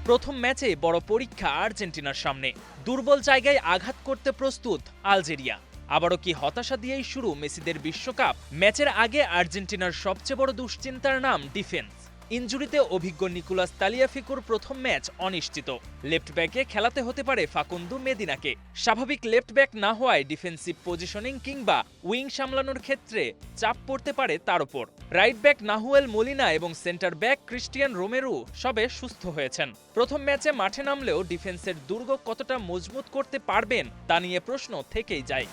প্রথম ম্যাচে বড় পরীক্ষা আর্জেন্টিনার সামনে। দুর্বল জায়গায় আঘাত করতে প্রস্তুত আলজেরিয়া। আবারও কি হতাশা দিয়েই শুরু মেসিদের বিশ্বকাপ? ম্যাচের আগে আর্জেন্টিনার সবচেয়ে বড় দুশ্চিন্তার নাম ডিফেন্স। ইনজুরিতে অভিজ্ঞ নিকোলাস তালিয়াফিকোর প্রথম ম্যাচ অনিশ্চিত। লেফট ব্যাকে খেলাতে হতে পারে ফাকুন্দো মেদিনাকে। স্বাভাবিক লেফট ব্যাক না হওয়ায় ডিফেন্সিভ পজিশনিং কিংবা উইং সামলানোর ক্ষেত্রে চাপ পড়তে পারে তার ওপর। রাইট ব্যাক নাহুয়েল মোলিনা এবং সেন্টার ব্যাক ক্রিস্টিয়ান রোমেরো সবে সুস্থ হয়েছেন। প্রথম ম্যাচে মাঠে নামলেও ডিফেন্সের দুর্গ কতটা মজবুত করতে পারবেন তা নিয়ে প্রশ্ন থেকেই যায়।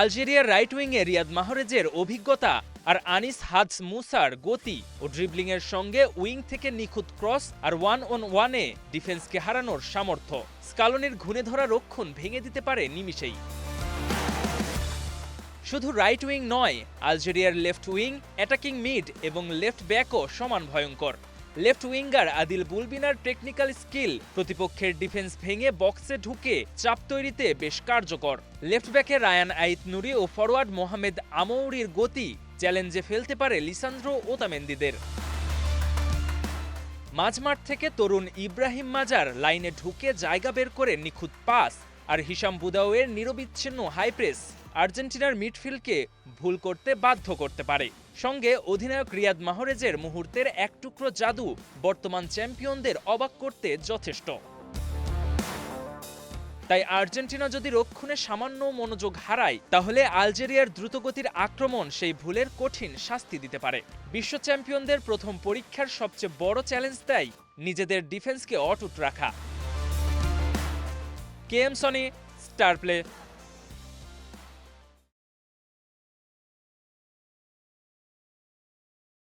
আলজেরিয়ার রাইট উইংয়ে রিয়াদ মাহরেজের অভিজ্ঞতা আর আনিস হাজ মুসার গতি ও ড্রিবলিংয়ের সঙ্গে উইং থেকে নিখুঁত ক্রস আর ওয়ান অন ওয়ানে ডিফেন্সকে হারানোর সামর্থ্য স্কালোনির ঘুণে ধরা রক্ষণ ভেঙে দিতে পারে নিমিষেই। শুধু রাইট উইং নয়, আলজেরিয়ার লেফট উইং, অ্যাটাকিং মিড এবং লেফট ব্যাকও সমান ভয়ঙ্কর। Left winger Adil Boulbina technical skill প্রতিপক্ষের ডিফেন্স ভেঙে বক্সে ঢুকে চাপ তৈরিতে বেশ কার্যকর। লেফট ব্যাকে রায়ান আইত নুরি ও ফরওয়ার্ড মোহামেদ আমৌরির গতি চ্যালেঞ্জে ফেলতে পারে লিসান্দ্রো ওতামেন্দিদের। মাঝমাঠ থেকে তরুণ ইব্রাহিম মাজার লাইনে ঢুকে জায়গা বের করে নিখুঁত পাস আর হিশাম বুদাওয়ের নিরবিচ্ছিন্ন হাই প্রেস আর্জেন্টিনার মিডফিল্ডকে ভুল করতে বাধ্য করতে পারে। সঙ্গে অধিনায়ক রিয়াদ মাহরেজের মুহূর্তের এক টুকরো জাদু বর্তমান চ্যাম্পিয়নদের অবাক করতে যথেষ্ট। তাই আর্জেন্টিনা যদি রক্ষণে সামান্য মনোযোগ হারায়, তাহলে আলজেরিয়ার দ্রুতগতির আক্রমণ সেই ভুলের কঠিন শাস্তি দিতে পারে। বিশ্ব চ্যাম্পিয়নদের প্রথম পরীক্ষার সবচেয়ে বড় চ্যালেঞ্জ দেয় নিজেদের ডিফেন্সকে অটুট রাখা। KM Sony, star play.